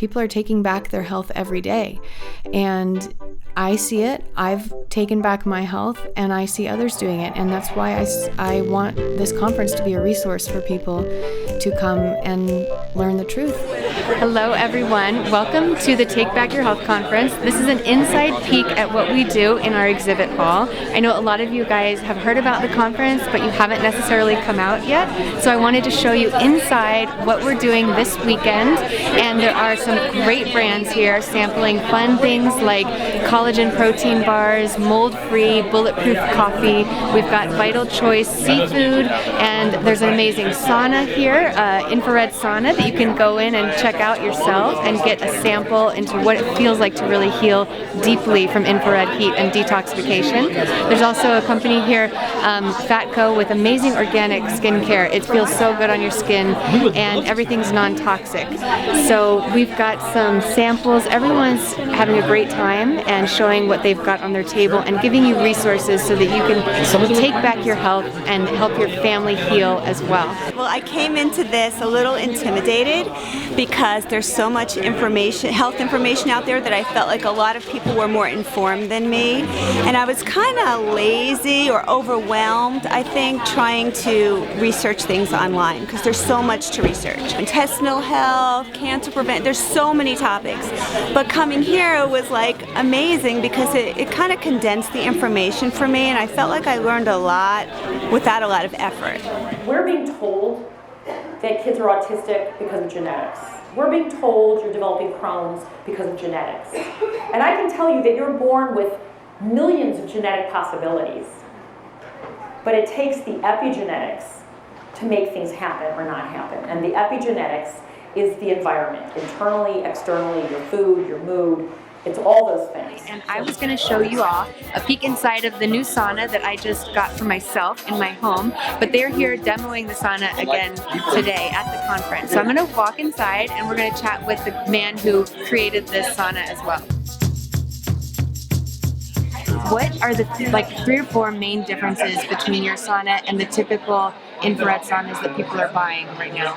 People are taking back their health every day. And I see it. I've taken back my health, and I see others doing it. And that's why I want this conference to be a resource for people to come and learn the truth. Hello, everyone. Welcome to the Take Back Your Health conference. This is an inside peek at what we do in our exhibit hall. I know a lot of you guys have heard about the conference, but you haven't necessarily come out yet. So I wanted to show you inside what we're doing this weekend. And there are some great brands here sampling fun things like collagen protein bars, mold-free, bulletproof coffee. We've got Vital Choice seafood, and there's an amazing sauna here, infrared sauna that you can go in and check out yourself and get a sample into what it feels like to really heal deeply from infrared heat and detoxification. There's also a company here, Fatco, with amazing organic skincare. It feels so good on your skin, and everything's non-toxic. So we've got some samples. Everyone's having a great time and showing what they've got on their table and giving you resources so that you can take back your health and help your family heal as well. Well, I came into this a little intimidated because there's so much information, health information out there, that I felt like a lot of people were more informed than me. And I was kind of lazy or overwhelmed, I think, trying to research things online because there's so much to research. Intestinal health, cancer prevention, there's so many topics. But coming here was like amazing because it kind of condensed the information for me, and I felt like I learned a lot without a lot of effort. We're being told that kids are autistic because of genetics. We're being told you're developing Crohn's because of genetics. And I can tell you that you're born with millions of genetic possibilities. But it takes the epigenetics to make things happen or not happen. And the epigenetics is the environment, internally, externally, your food, your mood. It's all those things. And I was going to show you all a peek inside of the new sauna that I just got for myself in my home, but they're here demoing the sauna again today at the conference. So I'm going to walk inside and we're going to chat with the man who created this sauna as well. What are the 3 or 4 main differences between your sauna and the typical infrared saunas that people are buying right now?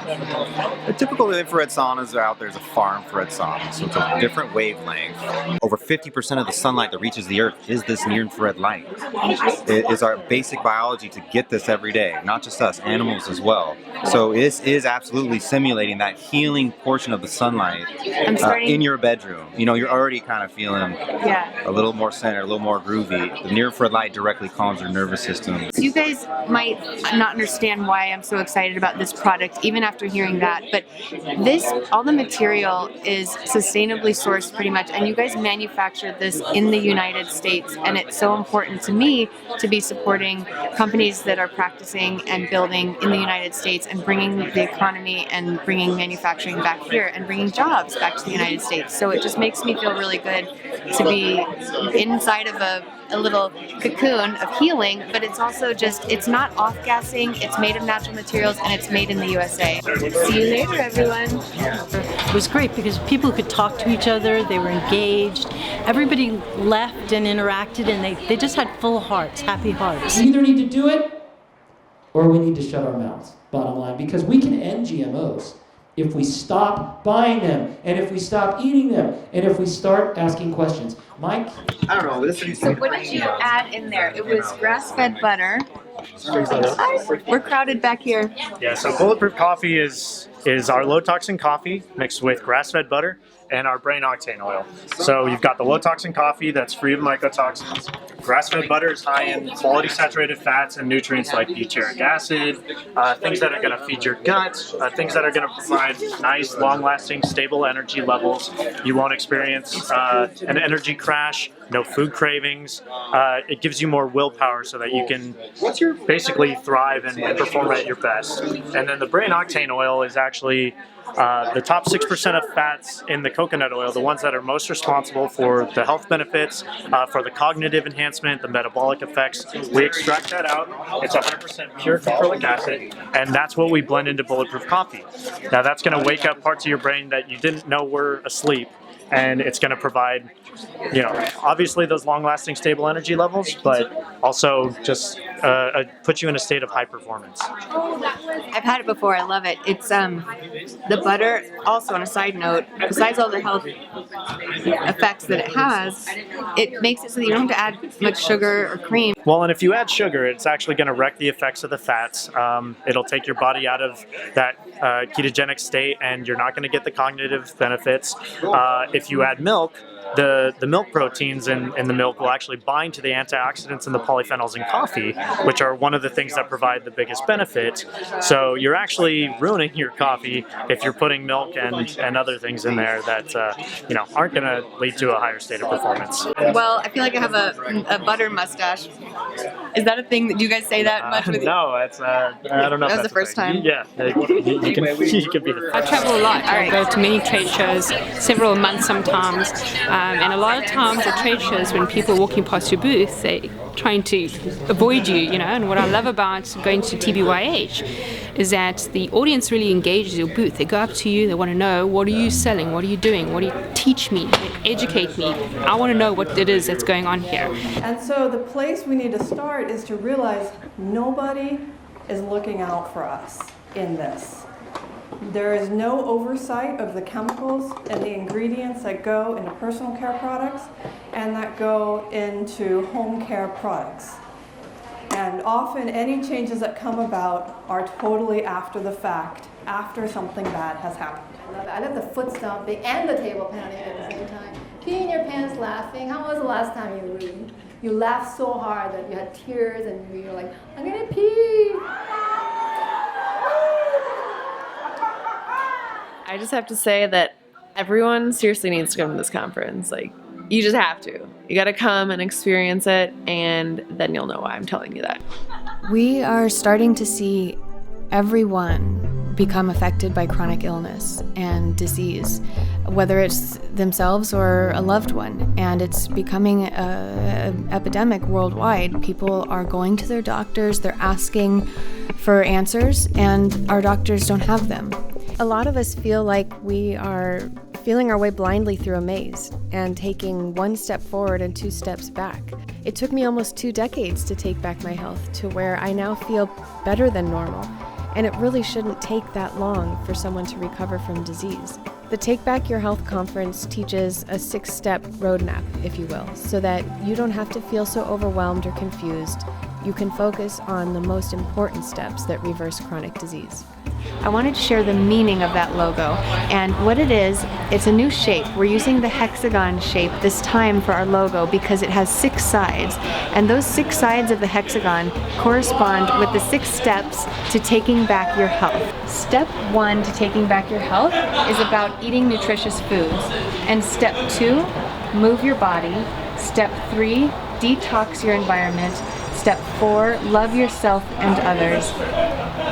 The typical infrared saunas out there is a far infrared sauna, so it's a different wavelength. Over 50% of the sunlight that reaches the earth is this near infrared light. It is our basic biology to get this every day, not just us, animals as well. So this is absolutely simulating that healing portion of the sunlight in your bedroom. You know, you're already kind of feeling a little more centered, a little more groovy. The near infrared light directly calms your nervous system. So you guys might not understand why I'm so excited about this product, even after hearing that, but all the material is sustainably sourced pretty much, and you guys manufactured this in the United States, and it's so important to me to be supporting companies that are practicing and building in the United States and bringing the economy and bringing manufacturing back here and bringing jobs back to the United States. So it just makes me feel really good to be inside of a little cocoon of healing, but it's also it's not off-gassing, it's made of natural materials, and it's made in the USA. See you later, everyone. It was great because people could talk to each other, they were engaged, everybody left and interacted, and they just had full hearts, happy hearts. We either need to do it or we need to shut our mouths, bottom line, because we can end GMOs if we stop buying them, and if we stop eating them, and if we start asking questions. Mike? I don't know. So what did you add in there? It was grass-fed butter. We're crowded back here. Yeah, so Bulletproof Coffee is our low-toxin coffee mixed with grass-fed butter and our brain octane oil. So you've got the low-toxin coffee that's free of mycotoxins. Grass-fed butter is high in quality saturated fats and nutrients like butyric acid, things that are going to feed your gut, things that are going to provide nice, long-lasting, stable energy levels. You won't experience an energy crash, no food cravings. It gives you more willpower so that you can basically thrive and perform at your best. And then the brain octane oil is actually the top 6% of fats in the coconut oil, the ones that are most responsible for the health benefits, for the cognitive enhancement, the metabolic effects. We extract that out. It's 100% pure caprylic acid, and that's what we blend into Bulletproof Coffee. Now that's going to wake up parts of your brain that you didn't know were asleep, and it's going to provide, obviously those long-lasting stable energy levels, but also just puts you in a state of high performance. I've had it before. I love it. It's the butter. Also, on a side note, besides all the health effects that it has, it makes it so that you don't have to add much sugar or cream. Well, and if you add sugar, it's actually going to wreck the effects of the fats. It'll take your body out of that ketogenic state, and you're not going to get the cognitive benefits. If you add milk, the milk proteins in the milk will actually bind to the antioxidants and the polyphenols in coffee, which are one of the things that provide the biggest benefit. So you're actually ruining your coffee if you're putting milk and other things in there that aren't going to lead to a higher state of performance. Well, I feel like I have a butter mustache. Is that a thing that you guys say that much? No, it's I don't know. That was the first time. Yeah, you can be the first. I travel a lot. I go to many trade shows, several months sometimes, and a lot of times at trade shows when people are walking past your booth, they're trying to avoid you, and what I love about going to TBYH is that the audience really engages your booth. They go up to you, they want to know, what are you selling, what are you doing, what do you teach me, educate me. I want to know what it is that's going on here. And so the place we need to start is to realize nobody is looking out for us in this. There is no oversight of the chemicals and the ingredients that go into personal care products and that go into home care products. And often any changes that come about are totally after the fact, after something bad has happened. I love the foot stomping and the table pounding at the same time. Peeing your pants laughing. How was the last time you laughed so hard that you had tears and you were like, I'm gonna pee? I just have to say that everyone seriously needs to come to this conference. Like, you just have to. You gotta come and experience it, and then you'll know why I'm telling you that. We are starting to see everyone become affected by chronic illness and disease, whether it's themselves or a loved one, and it's becoming an epidemic worldwide. People are going to their doctors, they're asking for answers, and our doctors don't have them. A lot of us feel like we are feeling our way blindly through a maze and taking one step forward and 2 steps back. It took me almost 2 decades to take back my health to where I now feel better than normal, and it really shouldn't take that long for someone to recover from disease. The Take Back Your Health conference teaches a 6-step roadmap, if you will, so that you don't have to feel so overwhelmed or confused. You can focus on the most important steps that reverse chronic disease. I wanted to share the meaning of that logo, and what it is, it's a new shape. We're using the hexagon shape this time for our logo because it has 6 sides, and those 6 sides of the hexagon correspond with the 6 steps to taking back your health. Step 1 to taking back your health is about eating nutritious foods, and step 2, move your body. Step 3, detox your environment. Step 4, love yourself and others.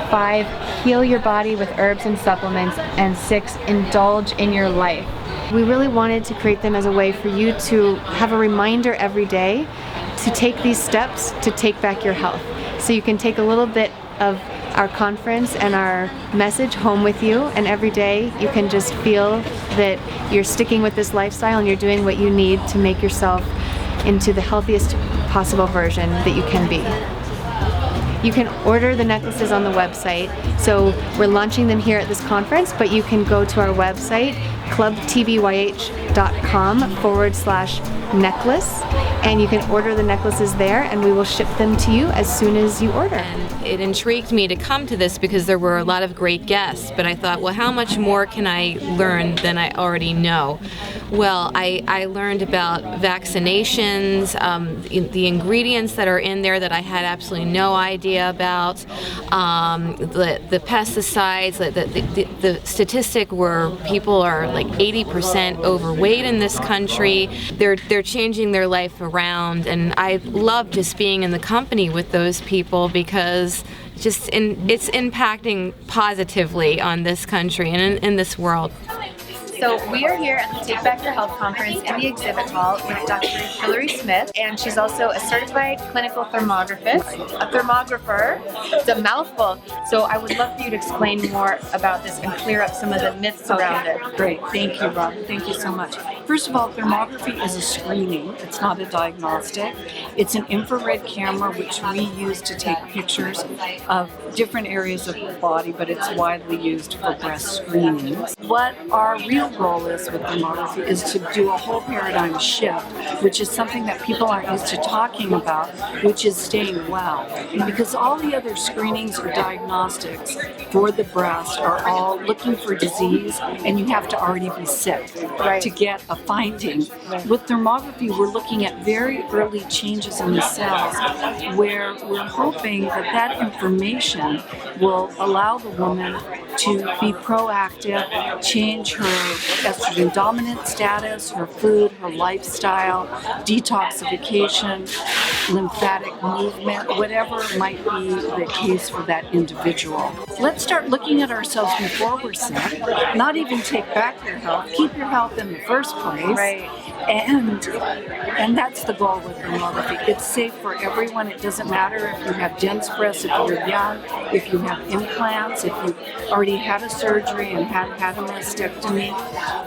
5, heal your body with herbs and supplements. And 6, indulge in your life. We really wanted to create them as a way for you to have a reminder every day to take these steps to take back your health. So you can take a little bit of our conference and our message home with you, and every day you can just feel that you're sticking with this lifestyle and you're doing what you need to make yourself into the healthiest possible version that you can be. You can order the necklaces on the website. So we're launching them here at this conference, but you can go to our website, clubtbych.com/necklace, and you can order the necklaces there, and we will ship them to you as soon as you order. And it intrigued me to come to this because there were a lot of great guests, but I thought, well, how much more can I learn than I already know? Well, I learned about vaccinations, the ingredients that are in there that I had absolutely no idea about, the pesticides, the statistic where people are like 80% overweight in this country. They're changing their life around, and I love just being in the company with those people because it's impacting positively on this country and in this world. So we are here at the Take Back Your Health conference in the exhibit hall with Dr. Hillary Smith, and she's also a certified clinical thermographist, a thermographer. It's a mouthful. So I would love for you to explain more about this and clear up some of the myths around it. Great. Thank you, Rob. Thank you so much. First of all, thermography is a screening. It's not a diagnostic. It's an infrared camera which we use to take pictures of different areas of the body, but it's widely used for breast screenings. What our real goal is with thermography is to do a whole paradigm shift, which is something that people aren't used to talking about, which is staying well. Because all the other screenings or diagnostics for the breast are all looking for disease, and you have to already be sick to get a finding. With thermography, we're looking at very early changes in the cells where we're hoping that that information will allow the woman to be proactive, change her estrogen dominant status, her food, her lifestyle, detoxification, lymphatic movement, whatever might be the case for that individual. Let's start looking at ourselves before we're sick, not even take back your health, keep your health in the first place. Right. And that's the goal with thermography. It's safe for everyone. It doesn't matter if you have dense breasts, if you're young, if you have implants, if you already had a surgery and had a mastectomy.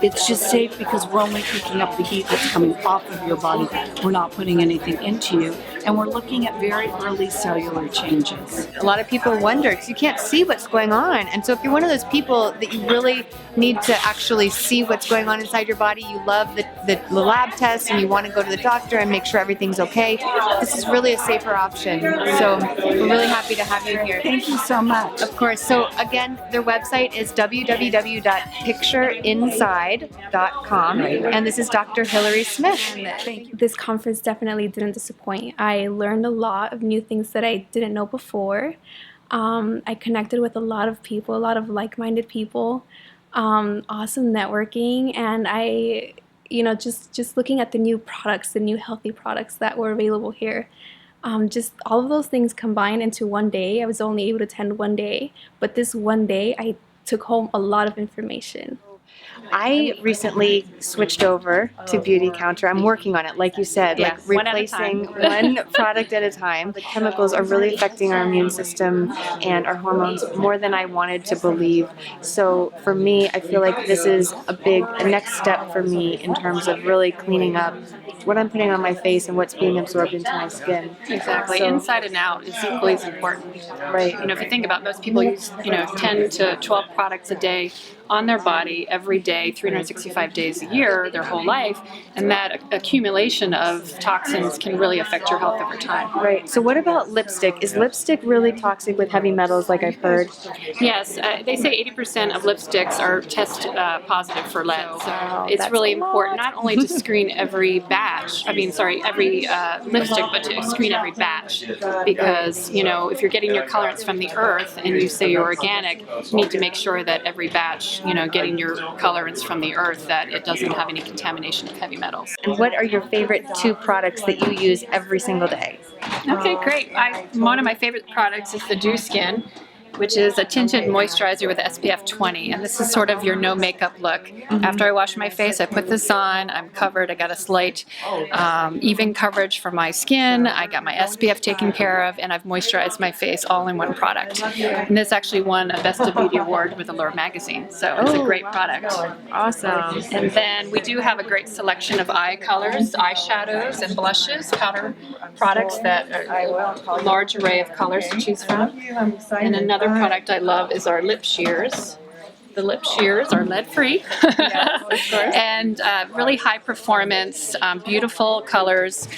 It's just safe because we're only picking up the heat that's coming off of your body. We're not putting anything into you. And we're looking at very early cellular changes. A lot of people wonder because you can't see what's going on. And so if you're one of those people that you really need to actually see what's going on inside your body, you love the lab tests and you want to go to the doctor and make sure everything's okay, this is really a safer option. So we're really happy to have you here. Thank you so much. Of course. So again, their website is www.pictureinside.com. And this is Dr. Hillary Smith. Thank you. This conference definitely didn't disappoint. I learned a lot of new things that I didn't know before. I connected with a lot of people, a lot of like-minded people, awesome networking, and I, just looking at the new products, the new healthy products that were available here. Just all of those things combined into one day. I was only able to attend one day, but this one day I took home a lot of information. I recently switched over to Beauty Counter. I'm working on it, like you said, like replacing one product at a time. The chemicals are really affecting our immune system and our hormones more than I wanted to believe. So for me, I feel like this is a next step for me in terms of really cleaning up what I'm putting on my face and what's being absorbed into my skin. Exactly. So, inside and out is equally as important. Right. If you think about it, most people use, 10 to 12 products a day on their body every day, 365 days a year, their whole life, and that accumulation of toxins can really affect your health over time. Right. So what about lipstick? Is lipstick really toxic with heavy metals, like I've heard? Yes. They say 80% of lipsticks are test positive for lead. So it's really important not only to screen every every lipstick, but to screen every batch. Because, if you're getting your colorants from the earth and you say you're organic, you need to make sure that every batch, getting your colorants from the earth, that it doesn't have any contamination of heavy metals. And what are your favorite 2 products that you use every single day? Okay, great. One of my favorite products is the Dew Skin, which is a tinted moisturizer with SPF 20, and this is sort of your no makeup look. After I wash my face, I put this on, I'm covered, I got a slight even coverage for my skin, I got my SPF taken care of, and I've moisturized my face all in one product. And this actually won a Best of Beauty award with Allure magazine, so it's a great product. Awesome. And then we do have a great selection of eye colors, eyeshadows, and blushes, powder products that are a large array of colors to choose from. And another product I love is our lip shears. The lip shears are lead-free, and really high performance, beautiful colors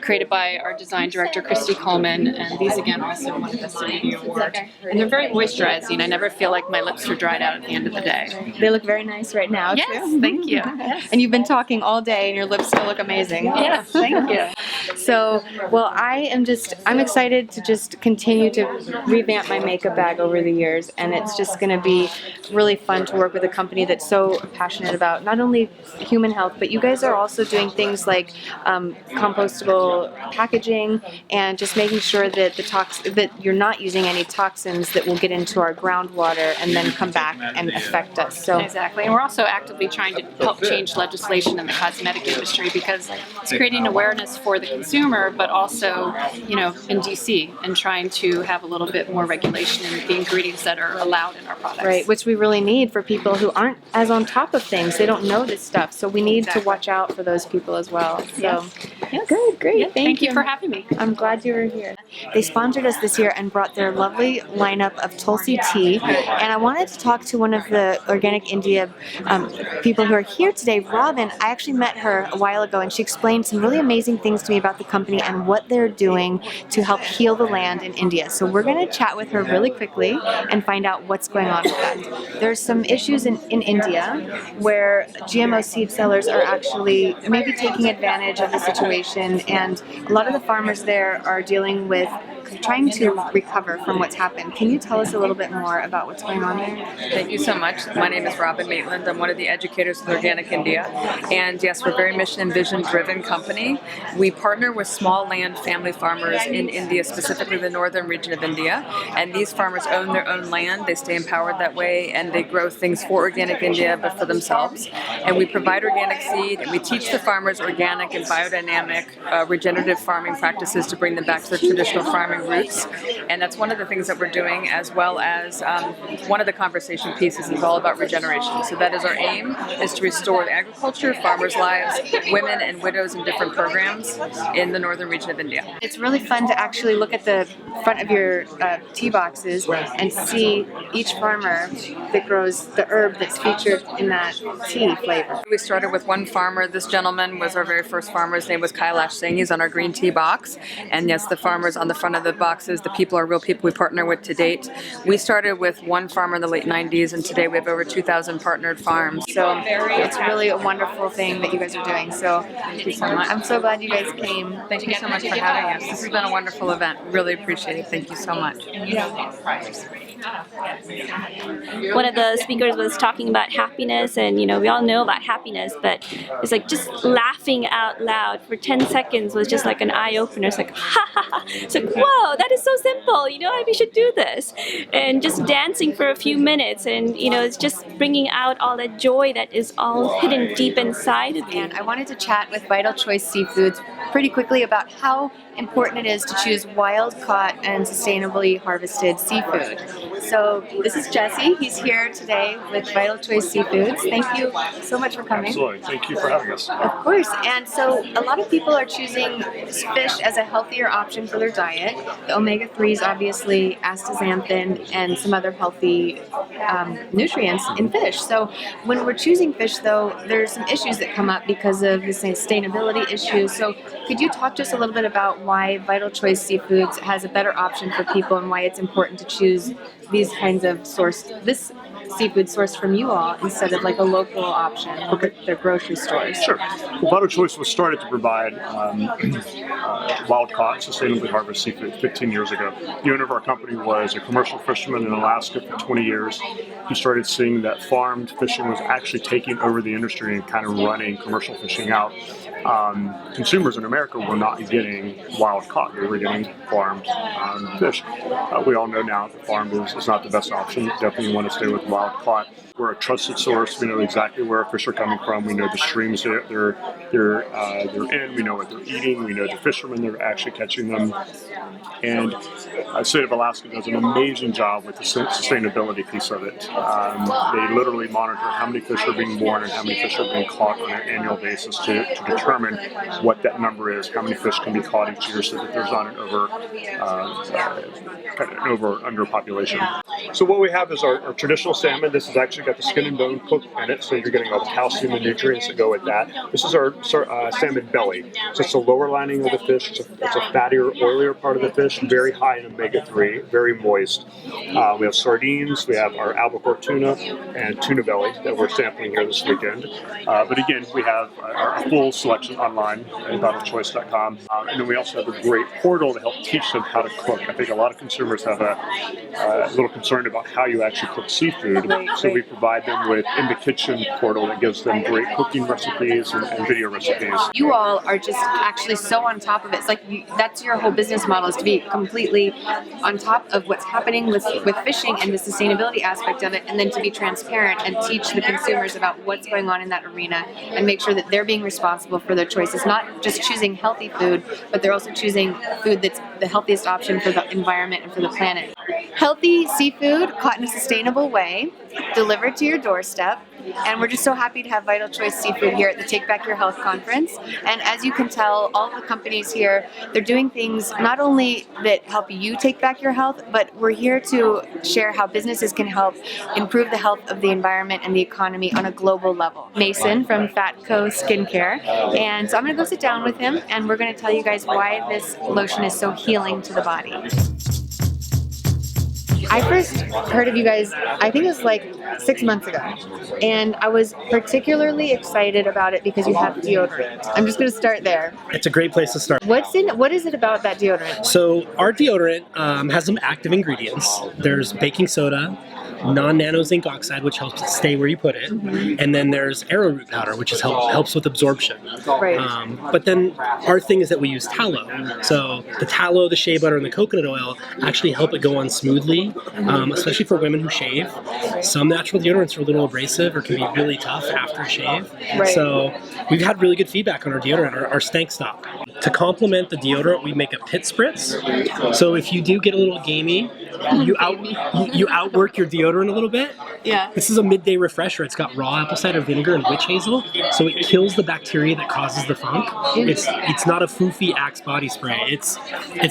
created by our design director, Christy Coleman, and these again also won the Best of Beauty award. And they're very moisturizing. I never feel like my lips are dried out at the end of the day. They look very nice right now, too. Thank you. And you've been talking all day and your lips still look amazing. Yes, thank you. So, well, I'm excited to just continue to revamp my makeup bag over the years, and it's just going to be really fun to work with a company that's so passionate about not only human health, but you guys are also doing things like compostable packaging and just making sure that that you're not using any toxins that will get into our groundwater and then come back and affect us. So exactly, and we're also actively trying to help change legislation in the cosmetic industry because it's creating awareness for the consumer, but also, in DC, and trying to have a little bit more regulation in the ingredients that are allowed in our products. Right, which we really need. need for people who aren't as on top of things. They don't know this stuff. So we need to watch out for those people as well. So good, great. Yeah, thank you for having me. I'm glad you were here. They sponsored us this year and brought their lovely lineup of Tulsi tea. And I wanted to talk to one of the Organic India people who are here today, Robin. I actually met her a while ago, and she explained some really amazing things to me about the company and what they're doing to help heal the land in India. So we're going to chat with her really quickly and find out what's going on with that. There's some issues in India where GMO seed sellers are actually maybe taking advantage of the situation, and a lot of the farmers there are dealing with trying to recover from what's happened. Can you tell us a little bit more about what's going on there? Thank you so much. My name is Robin Maitland. I'm one of the educators with Organic India. And yes, we're a very mission and vision driven company. We partner with small land family farmers in India, specifically the northern region of India. And these farmers own their own land. They stay empowered that way, and they grow things for Organic India, but for themselves. And we provide organic seed, and we teach the farmers organic and biodynamic regenerative farming practices to bring them back to their traditional farming roots. And that's one of the things that we're doing, as well as one of the conversation pieces is all about regeneration. So that is our aim, is to restore agriculture, farmers' lives, women and widows in different programs in the northern region of India. It's really fun to actually look at the front of your tea boxes and see each farmer that grows the herb that's featured in that tea flavor. We started with one farmer. This gentleman was our very first farmer. His name was Kailash Singh. He's on our green tea box. And yes, the farmers on the front of the boxes, the people are real people we partner with to date. We started with one farmer in the late 90s, and today we have over 2,000 partnered farms. So it's really a wonderful thing that you guys are doing. So thank you so much. I'm so glad you guys came. Thank you so much for having us. This has been a wonderful event. Really appreciate it. Thank you so much. One of the speakers was talking about happiness, and we all know about happiness, but it's like just laughing out loud for 10 seconds was just like an eye-opener. It's like, ha ha ha. It's like, whoa, that is so simple, we should do this. And just dancing for a few minutes, and it's just bringing out all that joy that is all hidden deep inside of you. And I wanted to chat with Vital Choice Seafoods pretty quickly about how important it is to choose wild-caught and sustainably harvested seafood. So this is Jesse. He's here today with Vital Choice Seafoods. Thank you so much for coming. Absolutely. Thank you for having us. Of course. And so a lot of people are choosing fish as a healthier option for their diet. The omega-3s, obviously, astaxanthin, and some other healthy nutrients in fish. So when we're choosing fish, though, there's some issues that come up because of the sustainability issues. So could you talk to us a little bit about why Vital Choice Seafoods has a better option for people, and why it's important to choose these kinds of this seafood sourced from you all instead of like a local option at their grocery stores? Sure. Well, Vital Choice was started to provide wild-caught, sustainably harvested seafood 15 years ago. The owner of our company was a commercial fisherman in Alaska for 20 years. He started seeing that farmed fishing was actually taking over the industry and kind of running commercial fishing out. Consumers in America were not getting wild-caught. They were getting farmed fish. We all know now that farmed is not the best option. Definitely want to stay with wild-caught. We're a trusted source. We know exactly where our fish are coming from. We know the streams they're in. We know what they're eating. We know the fishermen that are actually catching them. And the state of Alaska does an amazing job with the sustainability piece of it. They literally monitor how many fish are being born and how many fish are being caught on an annual basis to determine what that number is, how many fish can be caught each year, so that there's not an under population. So what we have is our traditional salmon. This has actually got the skin and bone cooked in it, so you're getting all the calcium and nutrients that go with that. This is our salmon belly. So it's the lower lining of the fish. It's a fattier, oilier part of the fish, very high in omega-3, very moist. We have sardines, we have our albacore tuna, and tuna belly that we're sampling here this weekend. But again, we have our full selection online at vitalchoice.com. And then we also have a great portal to help teach them how to cook. I think a lot of consumers have a little concern about how you actually cook seafood. So we provide them with In the Kitchen portal that gives them great cooking recipes and video recipes. You all are just actually so on top of it. It's like that's your whole business model, is to be completely on top of what's happening with fishing and the sustainability aspect of it, and then to be transparent and teach the consumers about what's going on in that arena and make sure that they're being responsible for their choices, not just choosing healthy food, but they're also choosing food that's the healthiest option for the environment and for the planet. Healthy seafood caught in a sustainable way, delivered to your doorstep. And we're just so happy to have Vital Choice Seafood here at the Take Back Your Health conference. And as you can tell, all the companies here, they're doing things not only that help you take back your health, but we're here to share how businesses can help improve the health of the environment and the economy on a global level. Mason from Fatco Skincare. And so I'm going to go sit down with him, and we're going to tell you guys why this lotion is so healing to the body. I first heard of you guys, I think it was like 6 months ago, and I was particularly excited about it because you have deodorant. I'm just going to start there. It's a great place to start. What is it about that deodorant? So our deodorant has some active ingredients. There's baking soda, non-nano zinc oxide, which helps it stay where you put it, and then there's arrowroot powder, which helps with absorption. Right. But then our thing is that we use tallow. So the tallow, the shea butter, and the coconut oil actually help it go on smoothly, especially for women who shave. Some natural deodorants are a little abrasive or can be really tough after a shave. Right. So we've had really good feedback on our deodorant, our stank stop. To complement the deodorant, we make a pit spritz. So if you do get a little gamey, you outwork your deodorant a little bit. Yeah. This is a midday refresher. It's got raw apple cider vinegar and witch hazel, so it kills the bacteria that causes the funk. It's not a foofy Axe body spray. It's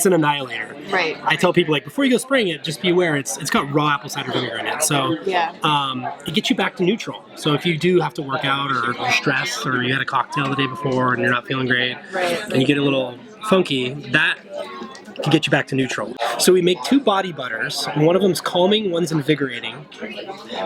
an annihilator. Right. I tell people, like, before you go spraying it, just be aware it's got raw apple cider vinegar in it. So it gets you back to neutral. So if you do have to work out or you're stressed or you had a cocktail the day before and you're not feeling great, and you get a little funky, that can get you back to neutral. So we make 2 body butters. One of them's calming, one's invigorating.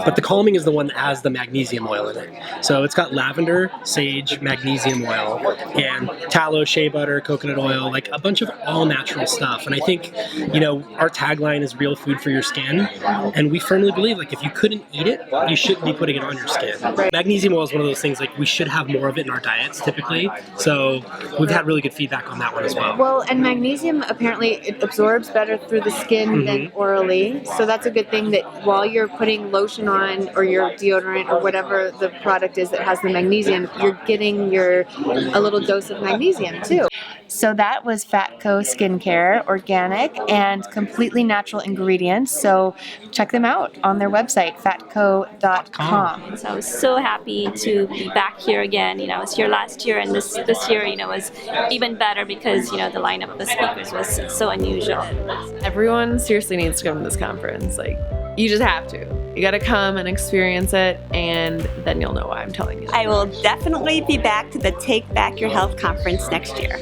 But the calming is the one that has the magnesium oil in it. So it's got lavender, sage, magnesium oil, and tallow, shea butter, coconut oil, like a bunch of all natural stuff. And I think, our tagline is real food for your skin. And we firmly believe, like, if you couldn't eat it, you shouldn't be putting it on your skin. Magnesium oil is one of those things, like, we should have more of it in our diets typically. So we've had really good feedback on that one as well. Well, and magnesium apparently it absorbs better through the skin than orally. So that's a good thing, that while you're putting lotion on or your deodorant or whatever the product is that has the magnesium, you're getting a little dose of magnesium too. So that was Fatco Skincare, organic and completely natural ingredients. So check them out on their website, fatco.com. So I was so happy to be back here again. I was here last year, and this year, was even better because, the lineup of the speakers was so unusual. Everyone seriously needs to come to this conference. Like, you just have to. You gotta come and experience it, and then you'll know why I'm telling you. I will definitely be back to the Take Back Your Health conference next year.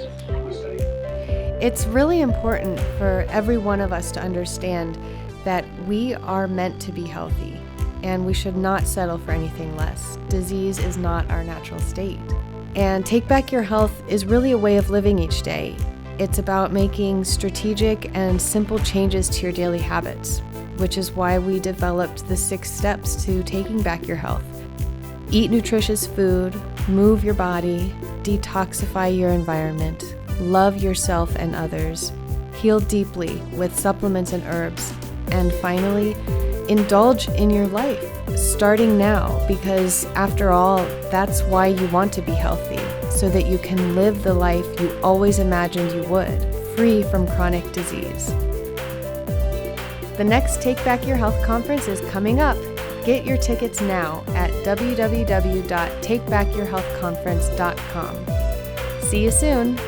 It's really important for every one of us to understand that we are meant to be healthy, and we should not settle for anything less. Disease is not our natural state. And Take Back Your Health is really a way of living each day. It's about making strategic and simple changes to your daily habits, which is why we developed the 6 steps to taking back your health. Eat nutritious food, move your body, detoxify your environment, love yourself and others, heal deeply with supplements and herbs, and finally, indulge in your life, starting now, because after all, that's why you want to be healthy, so that you can live the life you always imagined you would, free from chronic disease. The next Take Back Your Health conference is coming up. Get your tickets now at www.takebackyourhealthconference.com. See you soon.